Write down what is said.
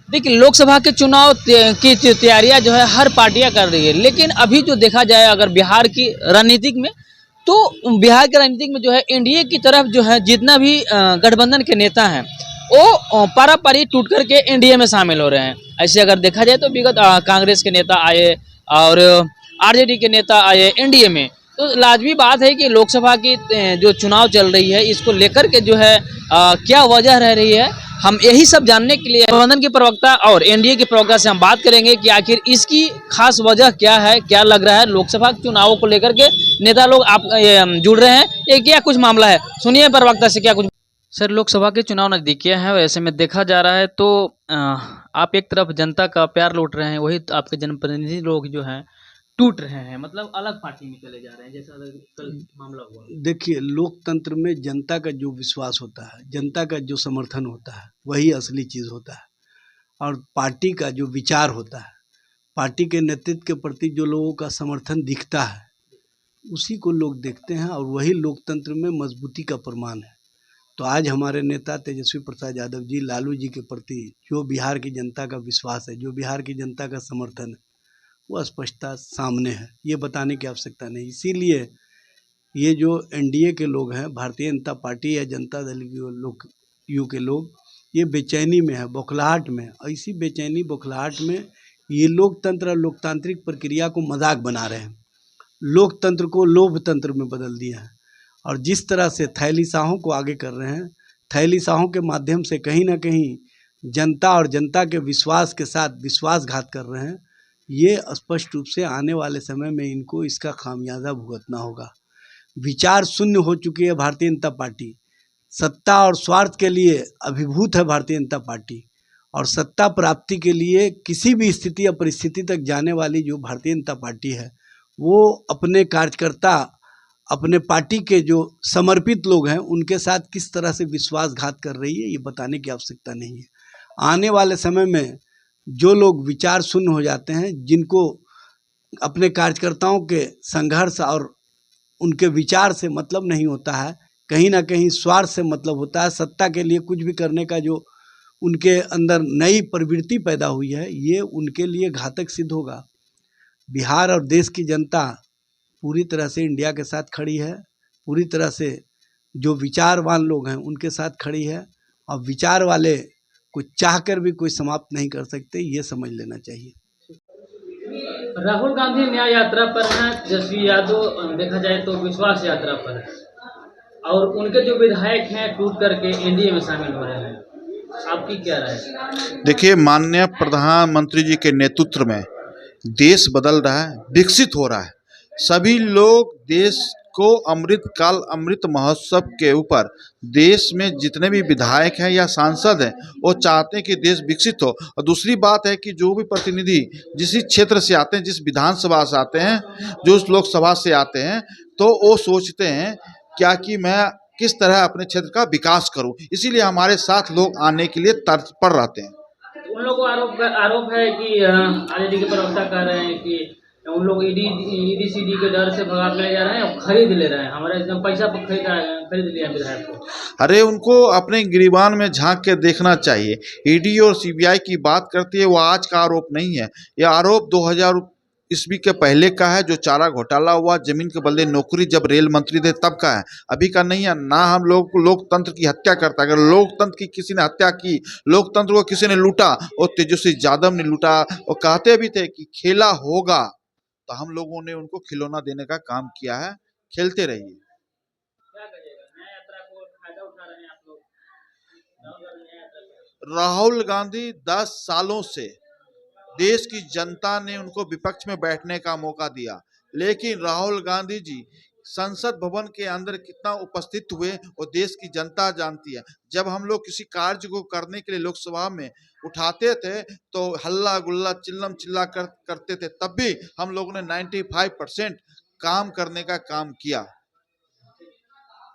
देखिए, लोकसभा के चुनाव की तैयारियां जो है हर पार्टियां कर रही है, लेकिन अभी जो देखा जाए अगर बिहार की राजनीतिक में, तो बिहार के राजनीतिक में जो है एनडीए की तरफ जो है जितना भी गठबंधन के नेता हैं वो पारापारी टूट करके एनडीए में शामिल हो रहे हैं। ऐसे अगर देखा जाए तो विगत कांग्रेस के नेता आए और आरजेडी के नेता आए एनडीए में, तो लाजमी बात है कि लोकसभा की जो चुनाव चल रही है इसको लेकर के जो है क्या वजह रह रही है, हम यही सब जानने के लिए गठबंधन के प्रवक्ता और एनडीए के प्रवक्ता से हम बात करेंगे कि आखिर इसकी खास वजह क्या है, क्या लग रहा है लोकसभा चुनावों को लेकर के नेता लोग आप जुड़ रहे हैं, ये क्या कुछ मामला है, सुनिए प्रवक्ता से क्या कुछ। सर, लोकसभा के चुनाव नजदीकी है, वैसे में देखा जा रहा है तो आप एक तरफ जनता का प्यार लूट रहे हैं, वही तो आपके जनप्रतिनिधि लोग जो हैं टूट रहे हैं, मतलब अलग पार्टी में चले जा रहे हैं, जैसा कल मामला हुआ। देखिए, लोकतंत्र में जनता का जो विश्वास होता है, जनता का जो समर्थन होता है, वही असली चीज़ होता है। और पार्टी का जो विचार होता है, पार्टी के नेतृत्व के प्रति जो लोगों का समर्थन दिखता है, उसी को लोग देखते हैं और वही लोकतंत्र में मजबूती का प्रमाण है। तो आज हमारे नेता तेजस्वी प्रसाद यादव जी, लालू जी के प्रति जो बिहार की जनता का विश्वास है, जो बिहार की जनता का समर्थन है, वो स्पष्टता सामने है, ये बताने की आवश्यकता नहीं। इसीलिए ये जो एनडीए के लोग हैं, भारतीय जनता पार्टी या जनता दल के लोग, यू के लोग, ये बेचैनी में है, बौखलाहट में। और इसी बेचैनी बौखलाहट में ये लोकतंत्र और लोकतांत्रिक प्रक्रिया को मजाक बना रहे हैं, लोकतंत्र को लोकतंत्र में बदल दिया है। और जिस तरह से थैलीशाहों को आगे कर रहे हैं, थैलीशाहों के माध्यम से कहीं ना कहीं जनता और जनता के विश्वास के साथ विश्वासघात कर रहे हैं, ये स्पष्ट रूप से आने वाले समय में इनको इसका खामियाजा भुगतना होगा। विचार शून्य हो चुकी है भारतीय जनता पार्टी, सत्ता और स्वार्थ के लिए अभिभूत है भारतीय जनता पार्टी, और सत्ता प्राप्ति के लिए किसी भी स्थिति या परिस्थिति तक जाने वाली जो भारतीय जनता पार्टी है, वो अपने कार्यकर्ता, अपने पार्टी के जो समर्पित लोग हैं, उनके साथ किस तरह से विश्वासघात कर रही है, ये बताने की आवश्यकता नहीं है। आने वाले समय में जो लोग विचार शून्य हो जाते हैं, जिनको अपने कार्यकर्ताओं के संघर्ष और उनके विचार से मतलब नहीं होता है, कहीं ना कहीं स्वार्थ से मतलब होता है, सत्ता के लिए कुछ भी करने का जो उनके अंदर नई प्रवृत्ति पैदा हुई है, ये उनके लिए घातक सिद्ध होगा। बिहार और देश की जनता पूरी तरह से इंडिया के साथ खड़ी है, पूरी तरह से जो विचारवान लोग हैं उनके साथ खड़ी है, और विचार वाले को चाहकर भी कोई समाप्त नहीं कर सकते, ये समझ लेना चाहिए। राहुल गांधी न्याय यात्रा पर हैं, तेजस्वी यादव देखा जाए तो विश्वास यात्रा पर है, और उनके जो विधायक हैं टूट करके एनडीए में शामिल हो रहे हैं, आपकी क्या राय है? देखिए, माननीय प्रधानमंत्री जी के नेतृत्व में देश बदल रहा है, विकसित हो रहा है। सभी लोग देश को अमृत महोत्सव के ऊपर, देश में जितने भी विधायक हैं या सांसद हैं, वो चाहते हैं कि देश विकसित हो। और दूसरी बात है कि जो भी प्रतिनिधि जिस क्षेत्र से आते हैं, जिस विधानसभा से आते हैं, जो उस लोकसभा से आते हैं, तो वो सोचते हैं क्या कि मैं किस तरह अपने क्षेत्र का विकास करूं। इसीलिए हमारे साथ लोग आने के लिए तत्पर रहते हैं। उन लोगों को आरोप है कि आरजेडी के प्रवक्ता कह रहे हैं कि उन लोग ईडी सीडी के डर से भगा के ले जा रहे हैं और खरीद ले रहे हैं, हमारे एकदम पैसा पर खरीद लिया विधायक को। अरे, उनको अपने गिरीबान में झांक के देखना चाहिए। ईडी और सीबीआई की बात करती है, वो आज का आरोप नहीं है। यह आरोप 2000 ईस्वी के पहले का है, जो चारा घोटाला हुआ, जमीन के बदले नौकरी जब रेल मंत्री थे तब का है, अभी का नहीं है। ना हम लोग लोकतंत्र की हत्या करता है। अगर लोकतंत्र की किसी ने हत्या की, लोकतंत्र को किसी ने लूटा, और तेजस्वी यादव ने लूटा, और कहते भी थे कि खेला होगा, तो हम लोगों ने उनको खिलौना देने का काम किया है। खेलते रहिए। राहुल गांधी 10 सालों से देश की जनता ने उनको विपक्ष में बैठने का मौका दिया, लेकिन राहुल गांधी जी संसद भवन के अंदर कितना उपस्थित हुए और देश की जनता जानती है। जब हम लोग किसी कार्य को करने के लिए लोकसभा में उठाते थे तो हल्ला गुल्ला चिल्लम चिल्ला करते थे, तब भी हम लोगों ने 95% काम करने का काम किया।